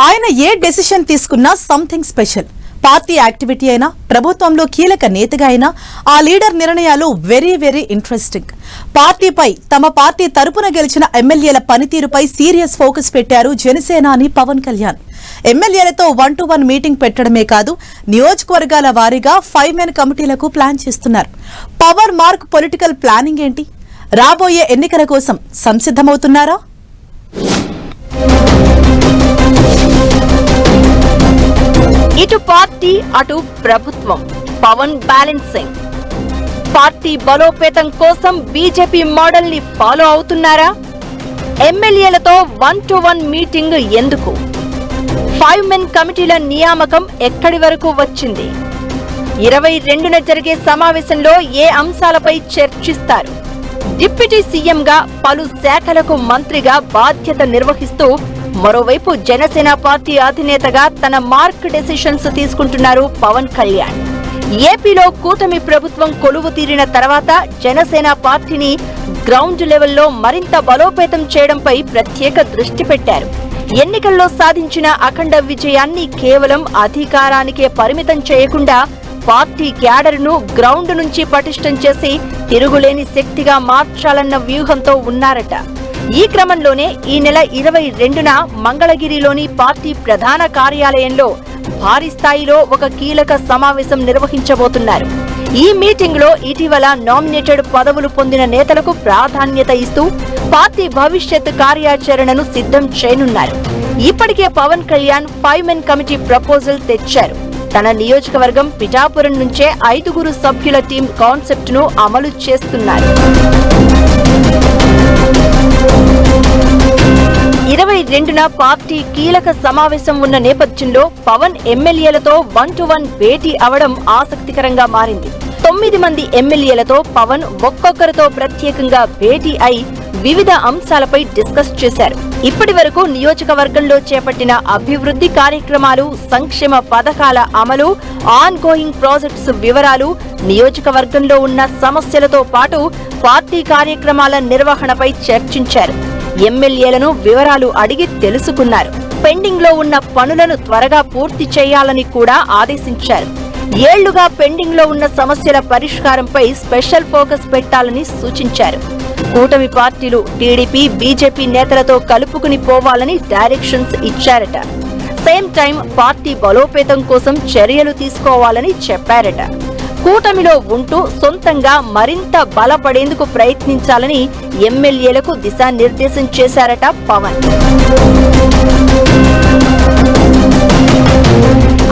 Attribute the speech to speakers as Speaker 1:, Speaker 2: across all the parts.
Speaker 1: ఆయన ఏ డెసిషన్ తీసుకున్నా something special. Party activity అయినా, ప్రభుత్వంలో కీలక నేతగా అయినా ఆ లీడర్ నిర్ణయాలు వెరీ వెరీ ఇంట్రెస్టింగ్. పార్టీపై తమ పార్టీ తరపున గెలిచిన ఎమ్మెల్యేల పనితీరుపై సీరియస్ ఫోకస్ పెట్టారు జనసేనాని పవన్ కళ్యాణ్. ఎమ్మెల్యేలతో 1-to-1 మీటింగ్ పెట్టడమే కాదు, నియోజకవర్గాల వారీగా 5-man కమిటీలకు ప్లాన్ చేస్తున్నారు. పవర్ మార్క్ పొలిటికల్ ప్లానింగ్ ఏంటి? రాబోయే ఎన్నికల కోసం సంసిద్ధమవుతున్నారా?
Speaker 2: ఇటు పార్టీ అటు ప్రభుత్వం, పవన్ బ్యాలెన్సింగ్. పార్టీ బలోపేతం కోసం బీజేపీ మోడల్ ని ఫాలో అవుతున్నారా? ఎమ్మెల్యేలతో 1-to-1 మీటింగ్ ఎందుకు? 5-man కమిటీల నియామకం ఎక్కడి వరకు వచ్చింది? 22న జరిగే సమావేశంలో ఏ అంశాలపై చర్చిస్తారు? డిప్యూటీ సీఎంగా పలు శాఖలకు మంత్రిగా బాధ్యత నిర్వహిస్తూ మరోవైపు జనసేన పార్టీ అధినేతగా తన మార్క్ డెసిషన్స్ తీసుకుంటున్నారు పవన్ కళ్యాణ్. ఏపీలో కూటమి ప్రభుత్వం కొలువు తీరిన తర్వాత జనసేన పార్టీని గ్రౌండ్ లెవెల్లో మరింత బలోపేతం చేయడంపై ప్రత్యేక దృష్టి పెట్టారు. ఎన్నికల్లో సాధించిన అఖండ విజయాన్ని కేవలం అధికారానికే పరిమితం చేయకుండా పార్టీ క్యాడర్ను గ్రౌండ్ నుంచి పటిష్టం చేసి తిరుగులేని శక్తిగా మార్చాలన్న వ్యూహంతో ఉన్నారట. ఈ క్రమంలోనే ఈ నెల 22న మంగళగిరిలోని పార్టీ ప్రధాన కార్యాలయంలో భారీ స్థాయిలో ఒక కీలక సమావేశం నిర్వహించబోతున్నారు. ఈ మీటింగ్ లో ఇటీవల నామినేటెడ్ పదవులు పొందిన నేతలకు ప్రాధాన్యత ఇస్తూ పార్టీ భవిష్యత్ కార్యాచరణను సిద్ధం చేయనున్నారు. ఇప్పటికే Pawan Kalyan 5-man committee proposal తెచ్చారు. తన నియోజకవర్గం పిఠాపురం నుంచే 5 సభ్యుల టీం కాన్సెప్ట్ ను అమలు చేస్తున్నారు. 22న పార్టీ కీలక సమావేశం ఉన్న నేపథ్యంలో పవన్ ఎమ్మెల్యేలతో 1-to-1 భేటీ అవడం ఆసక్తికరంగా మారింది. 9 మంది ఎమ్మెల్యేలతో పవన్ ఒక్కొక్కరితో ప్రత్యేకంగా భేటీ అయి వివిధ అంశాలపై డిస్కస్ చేశారు. ఇప్పటి వరకు నియోజకవర్గంలో చేపట్టిన అభివృద్ధి కార్యక్రమాలు, సంక్షేమ పథకాల అమలు, ఆన్ గోయింగ్ ప్రాజెక్ట్స్ వివరాలు, నియోజకవర్గంలో ఉన్న సమస్యలతో పాటు పార్టీ కార్యక్రమాల నిర్వహణపై చర్చించారు. ఎమ్మెల్యేలను వివరాలు అడిగి తెలుసుకున్నారు. పెండింగ్ లో ఉన్న పనులను త్వరగా పూర్తి చేయాలని కూడా ఆదేశించారు. ఏళ్లుగా పెండింగ్ లో ఉన్న సమస్యల పరిష్కారంపై స్పెషల్ ఫోకస్ పెట్టాలని సూచించారు. కూటమి పార్టీలు టీడీపీ, బీజేపీ నేతలతో కలుపుకుని పోవాలని డైరెక్షన్స్ ఇచ్చారట. సేమ్ టైం పార్టీ బలోపేతం కోసం చర్యలు తీసుకోవాలని చెప్పారట. కూటమిలో ఉంటూ సొంతంగా మరింత బలపడేందుకు ప్రయత్నించాలని ఎమ్మెల్యేలకు దిశానిర్దేశం చేశారట పవన్.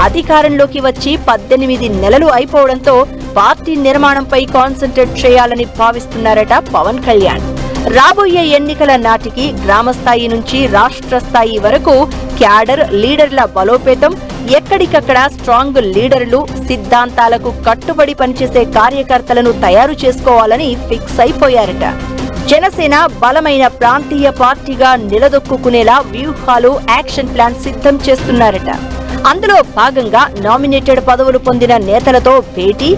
Speaker 2: అధికారంలోకి వచ్చి 18 నెలలు అయిపోవడంతో పార్టీ నిర్మాణంపై కాన్సంట్రేట్ చేయాలని భావిస్తున్నారట పవన్ కళ్యాణ్. రాబోయే ఎన్నికల నాటికి గ్రామస్థాయి నుంచి రాష్ట్ర స్థాయి వరకు క్యాడర్, లీడర్ల బలోపేతం, ఎక్కడికక్కడ స్ట్రాంగ్ లీడర్లు, సిద్ధాంతాలకు కట్టుబడి పనిచేసే కార్యకర్తలను తయారు చేసుకోవాలని ఫిక్స్ అయిపోయారట. జనసేన బలమైన ప్రాంతీయ పార్టీగా నిలదొక్కునేలా వ్యూహాలు, యాక్షన్ ప్లాన్ సిద్ధం చేస్తున్నారట. అందులో భాగంగా నామినేటెడ్ పదవులు పొందిన నేతలతో భేటీ,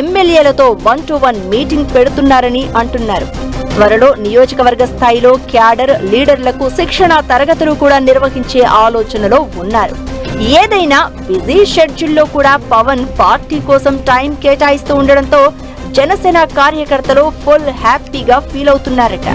Speaker 2: ఎమ్మెల్యేలతో 1-to-1 మీటింగ్ పెడుతున్నారని అంటున్నారు. త్వరలో నియోజకవర్గ స్థాయిలో క్యాడర్, లీడర్లకు శిక్షణ తరగతులు కూడా నిర్వహించే ఆలోచనలో ఉన్నారు. ఏదైనా బిజీ షెడ్యూల్లో కూడా పవన్ పార్టీ కోసం టైం కేటాయిస్తూ ఉండడంతో జనసేన కార్యకర్తలు ఫుల్ హ్యాపీగా ఫీల్ అవుతున్నారట.